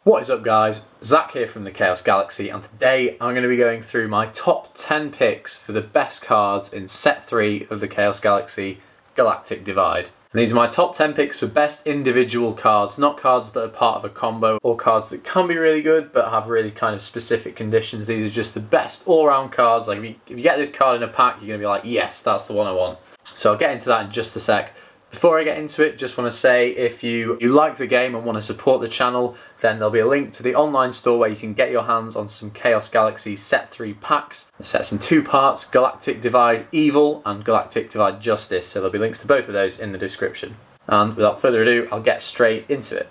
What is up guys, Zach here from the Chaos Galaxy, and today I'm going to be going through my top 10 picks for the best cards in set 3 of the Chaos Galaxy Galactic Divide. And these are my top 10 picks for best individual cards, not cards that are part of a combo or cards that can be really good but have really kind of specific conditions. These are just the best all-round cards. Like if you get this card in a pack, you're going to be like, yes, that's the one I want. So I'll get into that in just a sec. Before I get into it, just want to say if you like the game and want to support the channel, then there'll be a link to the online store where you can get your hands on some Chaos Galaxy Set 3 packs. The set's in 2 parts, Galactic Divide Evil and Galactic Divide Justice, so there'll be links to both of those in the description. And without further ado, I'll get straight into it.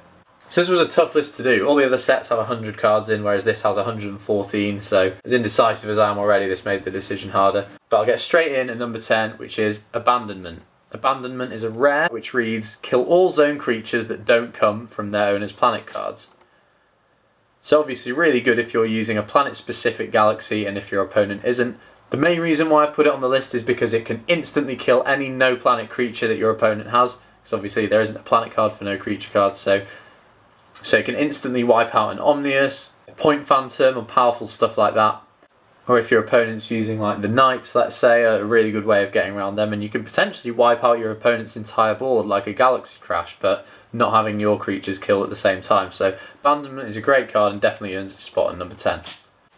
So this was a tough list to do. All the other sets have 100 cards in, whereas this has 114, so as indecisive as I am already, this made the decision harder. But I'll get straight in at number 10, which is Abandonment. Abandonment is a rare which reads, kill all zone creatures that don't come from their owner's planet cards. So obviously really good if you're using a planet-specific galaxy and if your opponent isn't. The main reason why I've put it on the list is because it can instantly kill any no-planet creature that your opponent has. Because obviously there isn't a planet card for no creature cards, so it can instantly wipe out an Omnius, a Point Phantom, or powerful stuff like that. Or if your opponent's using like the Knights, let's say, a really good way of getting around them, and you can potentially wipe out your opponent's entire board like a Galaxy Crash, but not having your creatures kill at the same time. So Abandonment is a great card and definitely earns its spot at number 10.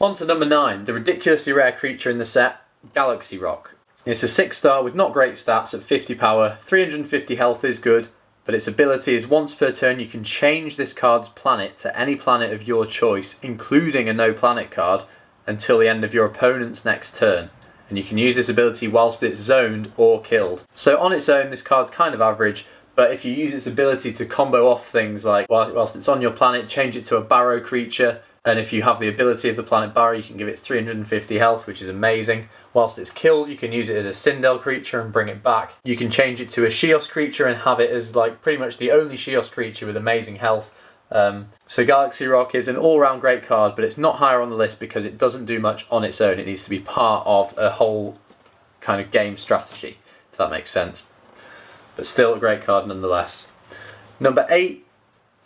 On to number 9, the ridiculously rare creature in the set, Galaxy Rock. It's a 6-star with not great stats at 50 power, 350 health is good, but its ability is once per turn you can change this card's planet to any planet of your choice, including a no planet card, until the end of your opponent's next turn, and you can use this ability whilst it's zoned or killed. So on its own this card's kind of average, but if you use its ability to combo off things like whilst it's on your planet, change it to a Barrow creature, and if you have the ability of the planet Barrow you can give it 350 health, which is amazing. Whilst it's killed you can use it as a Sindel creature and bring it back. You can change it to a Shios creature and have it as like pretty much the only Shios creature with amazing health. So Galaxy Rock is an all-round great card, but it's not higher on the list because it doesn't do much on its own. It needs to be part of a whole kind of game strategy, if that makes sense. But still a great card nonetheless. Number 8,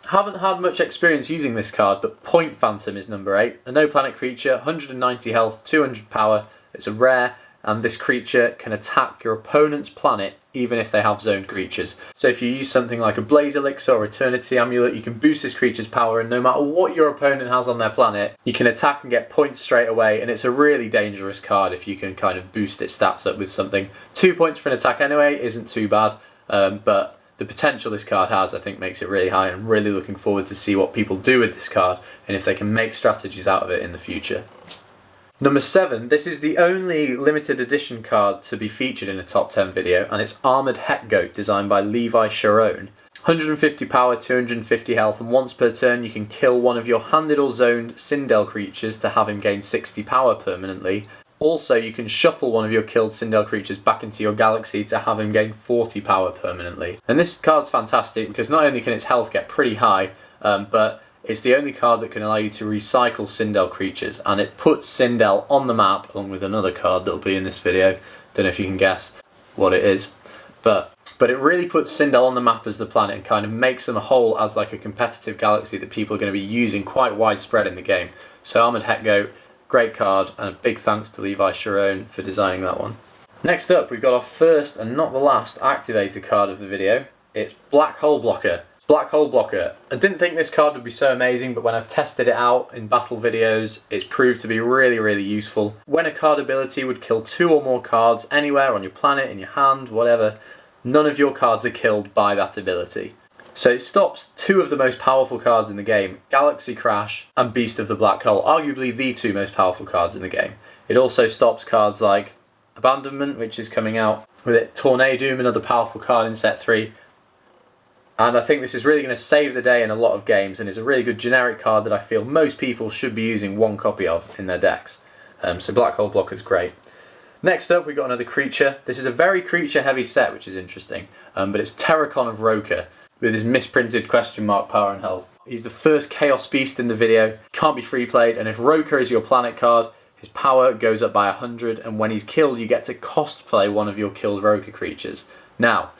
haven't had much experience using this card, but Point Phantom is number 8. A no planet creature, 190 health, 200 power. It's a rare, and this creature can attack your opponent's planet even if they have zoned creatures. So if you use something like a Blaze Elixir or Eternity Amulet, you can boost this creature's power, and no matter what your opponent has on their planet, you can attack and get points straight away, and it's a really dangerous card if you can kind of boost its stats up with something. 2 points for an attack anyway isn't too bad, but the potential this card has I think makes it really high, and I'm really looking forward to see what people do with this card and if they can make strategies out of it in the future. Number 7, this is the only limited edition card to be featured in a top 10 video, and it's Armoured Het Goat, designed by Levi Sharon. 150 power, 250 health, and once per turn you can kill one of your handed or zoned Sindel creatures to have him gain 60 power permanently. Also, you can shuffle one of your killed Sindel creatures back into your galaxy to have him gain 40 power permanently. And this card's fantastic because not only can its health get pretty high, but it's the only card that can allow you to recycle Sindel creatures, and it puts Sindel on the map along with another card that'll be in this video. Don't know if you can guess what it is, but it really puts Sindel on the map as the planet and kind of makes them a whole as like a competitive galaxy that people are going to be using quite widespread in the game. So Armoured Het Goat, great card, and a big thanks to Levi Sharon for designing that one. Next up we've got our first and not the last activator card of the video. It's Black Hole Blocker. Black Hole Blocker. I didn't think this card would be so amazing, but when I've tested it out in battle videos, it's proved to be really useful. When a card ability would kill 2 or more cards anywhere on your planet, in your hand, whatever, none of your cards are killed by that ability. So it stops 2 of the most powerful cards in the game, Galaxy Crash and Beast of the Black Hole, arguably the 2 most powerful cards in the game. It also stops cards like Abandonment, which is coming out with it, Tornadoom, another powerful card in set 3. And I think this is really going to save the day in a lot of games, and is a really good generic card that I feel most people should be using 1 copy of in their decks. So Black Hole Blocker is great. Next up we've got another creature. This is a very creature heavy set, which is interesting, but it's Tarricone of Roca with his misprinted question mark power and health. He's the first Chaos Beast in the video, can't be free played, and if Roca is your planet card, his power goes up by 100, and when he's killed you get to cost play one of your killed Roca creatures. Now,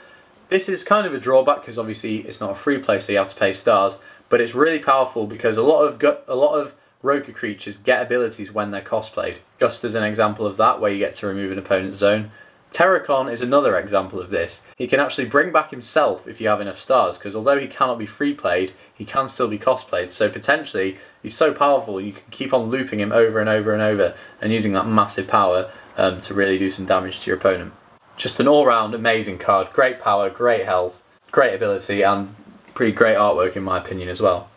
this is kind of a drawback because obviously it's not a free play, so you have to pay stars, but it's really powerful because a lot of Roca creatures get abilities when they're cosplayed. Gust is an example of that, where you get to remove an opponent's zone. Tarricone is another example of this. He can actually bring back himself if you have enough stars, because although he cannot be free played, he can still be cosplayed. So potentially, he's so powerful you can keep on looping him over and over and over and using that massive power to really do some damage to your opponent. Just an all-round amazing card. Great power, great health, great ability, and pretty great artwork in my opinion as well.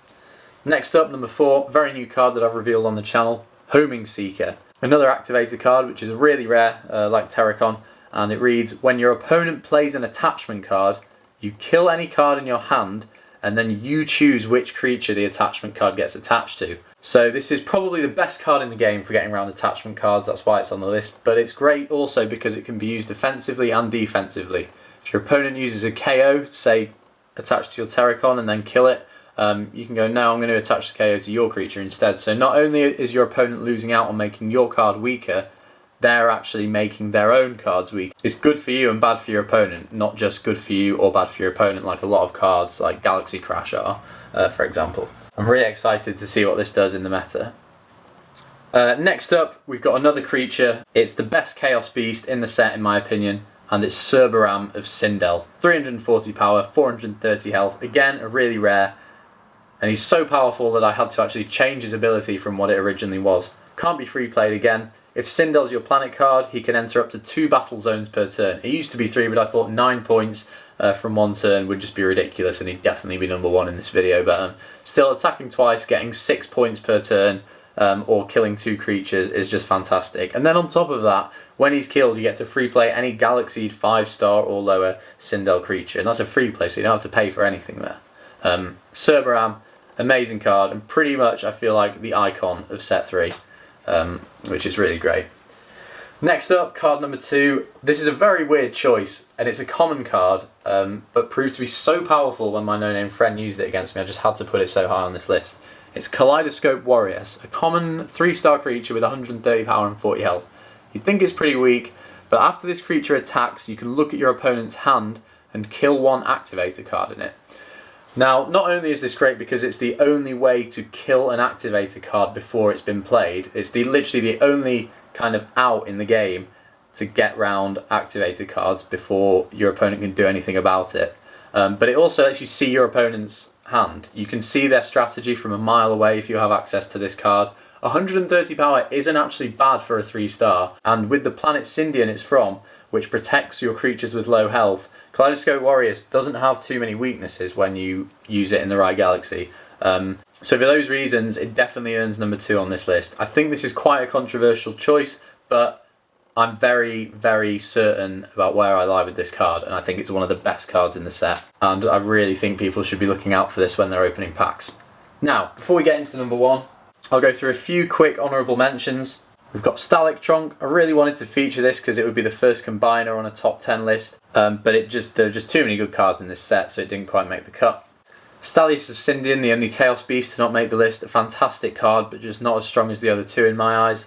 Next up, number 4, very new card that I've revealed on the channel, Homing Seeker. Another activator card, which is really rare, like Tarricone, and it reads, when your opponent plays an attachment card, you kill any card in your hand, and then you choose which creature the attachment card gets attached to. So this is probably the best card in the game for getting around attachment cards, that's why it's on the list, but it's great also because it can be used offensively and defensively. If your opponent uses a KO, say attached to your Tarricone and then kill it, you can go, no, I'm going to attach the KO to your creature instead. So not only is your opponent losing out on making your card weaker, they're actually making their own cards weak. It's good for you and bad for your opponent, not just good for you or bad for your opponent like a lot of cards like Galaxy Crash are, for example. I'm really excited to see what this does in the meta. Next up, we've got another creature. It's the best Chaos Beast in the set in my opinion, and it's Cerberam of Sindel. 340 power, 430 health, again a really rare, and he's so powerful that I had to actually change his ability from what it originally was. Can't be free played again. If Sindel's your planet card, he can enter up to 2 battle zones per turn. It used to be 3, but I thought 9 points from 1 turn would just be ridiculous, and he'd definitely be number 1 in this video. But still, attacking twice, getting 6 points per turn, or killing 2 creatures is just fantastic. And then on top of that, when he's killed, you get to free play any Galaxied 5-star or lower Sindel creature, and that's a free play, so you don't have to pay for anything there. Cerberam, amazing card, and pretty much I feel like the icon of set 3. Which is really great. Next up, card number 2. This is a very weird choice, and it's a common card, but proved to be so powerful when my no-name friend used it against me, I just had to put it so high on this list. It's Kaleidoscope Warriors, a common 3-star creature with 130 power and 40 health. You'd think it's pretty weak, but after this creature attacks, you can look at your opponent's hand and kill 1 activator card in it. Now, not only is this great because it's the only way to kill an activator card before it's been played, it's literally the only kind of out in the game to get round activator cards before your opponent can do anything about it. But it also lets you see your opponent's hand. You can see their strategy from a mile away if you have access to this card. 130 power isn't actually bad for a 3-star, and with the planet Sindel it's from, which protects your creatures with low health, Kaleidoscope Warriors doesn't have too many weaknesses when you use it in the right galaxy. So for those reasons, it definitely earns number 2 on this list. I think this is quite a controversial choice, but I'm very, very certain about where I lie with this card, and I think it's one of the best cards in the set, and I really think people should be looking out for this when they're opening packs. Now, before we get into number 1, I'll go through a few quick honourable mentions. We've got Stalictron. I really wanted to feature this because it would be the first combiner on a top 10 list, but there are just too many good cards in this set, so it didn't quite make the cut. Stalius of Sindian, the only Chaos Beast to not make the list, a fantastic card, but just not as strong as the other 2 in my eyes.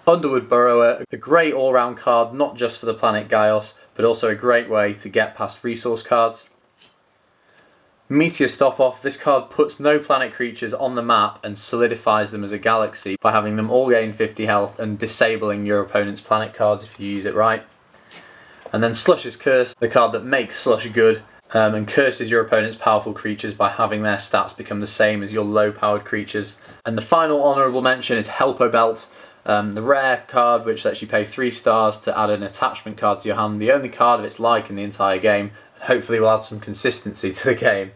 Underwood Burrower, a great all-round card, not just for the planet Gaios, but also a great way to get past resource cards. Meteor Stop-Off, this card puts no planet creatures on the map and solidifies them as a galaxy by having them all gain 50 health and disabling your opponent's planet cards if you use it right. And then Slush's Curse, the card that makes Slush good and curses your opponent's powerful creatures by having their stats become the same as your low-powered creatures. And the final honourable mention is Helpo Belt, the rare card which lets you pay 3 stars to add an attachment card to your hand, the only card of its like in the entire game. Hopefully we'll add some consistency to the game,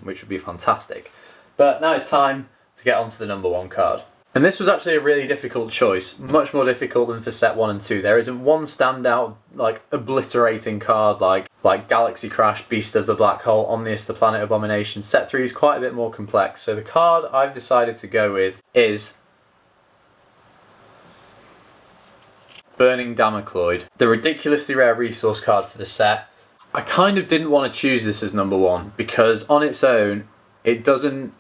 which would be fantastic. But now it's time to get on to the number 1 card. And this was actually a really difficult choice, much more difficult than for set 1 and 2. There isn't one standout, like, obliterating card like Galaxy Crash, Beast of the Black Hole, Omnius the Planet Abomination. Set 3 is quite a bit more complex, so the card I've decided to go with is Burning Damocloid, the ridiculously rare resource card for the set. I kind of didn't want to choose this as number 1 because on its own it doesn't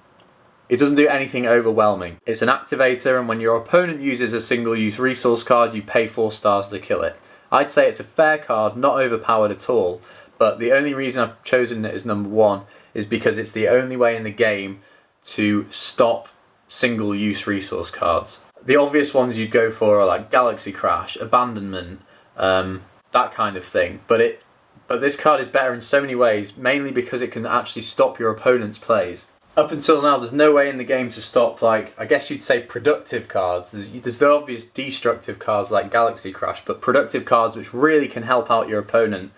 do anything overwhelming. It's an activator, and when your opponent uses a single-use resource card, you pay 4 stars to kill it. I'd say it's a fair card, not overpowered at all, but the only reason I've chosen it as number 1 is because it's the only way in the game to stop single-use resource cards. The obvious ones you'd go for are like Galaxy Crash, Abandonment, that kind of thing. But this card is better in so many ways, mainly because it can actually stop your opponent's plays. Up until now, there's no way in the game to stop, like, I guess you'd say productive cards. There's the obvious destructive cards like Galaxy Crash, but productive cards which really can help out your opponent.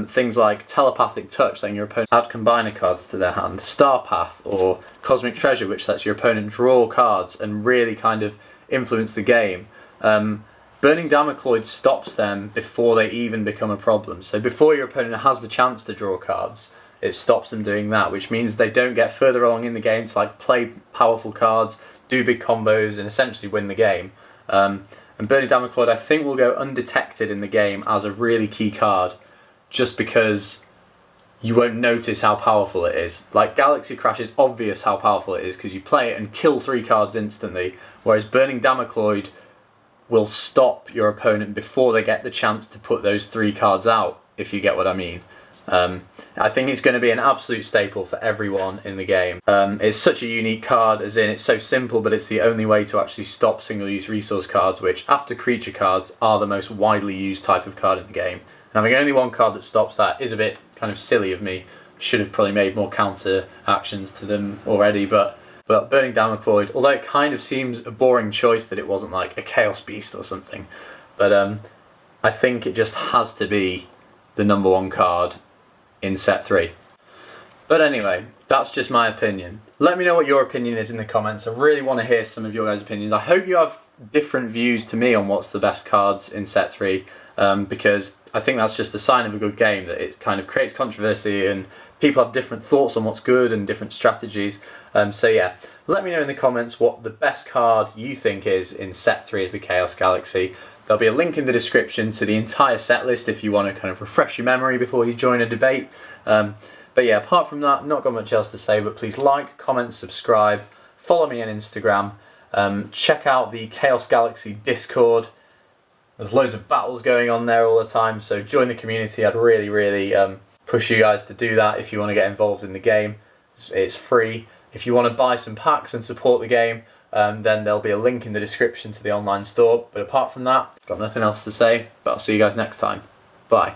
Things like Telepathic Touch, letting your opponent add combiner cards to their hand, Star Path, or Cosmic Treasure, which lets your opponent draw cards and really kind of influence the game. Burning Damocloid stops them before they even become a problem. So before your opponent has the chance to draw cards, it stops them doing that, which means they don't get further along in the game to like play powerful cards, do big combos, and essentially win the game. And Burning Damocloid, I think, will go undetected in the game as a really key card, just because you won't notice how powerful it is. Like Galaxy Crash is obvious how powerful it is because you play it and kill 3 cards instantly, whereas Burning Damocloid will stop your opponent before they get the chance to put those 3 cards out, if you get what I mean. I think it's going to be an absolute staple for everyone in the game. It's such a unique card, as in it's so simple, but it's the only way to actually stop single-use resource cards, which, after creature cards, are the most widely used type of card in the game. And having only one card that stops that is a bit kind of silly of me. Should have probably made more counter actions to them already, but Burning Damocloid, although it kind of seems a boring choice that it wasn't like a Chaos Beast or something, but I think it just has to be the number 1 card in set 3. But anyway, that's just my opinion. Let me know what your opinion is in the comments. I really want to hear some of your guys' opinions. I hope you have different views to me on what's the best cards in set 3, because I think that's just a sign of a good game, that it kind of creates controversy and people have different thoughts on what's good and different strategies. So yeah, let me know in the comments what the best card you think is in set 3 of the Chaos Galaxy. There'll be a link in the description to the entire set list if you want to kind of refresh your memory before you join a debate. But yeah, apart from that, not got much else to say, but please like, comment, subscribe, follow me on Instagram, check out the Chaos Galaxy Discord. There's loads of battles going on there all the time, so join the community. I'd really push you guys to do that if you want to get involved in the game. It's free. If you want to buy some packs and support the game, then there'll be a link in the description to the online store. But apart from that, got nothing else to say, but I'll see you guys next time. Bye.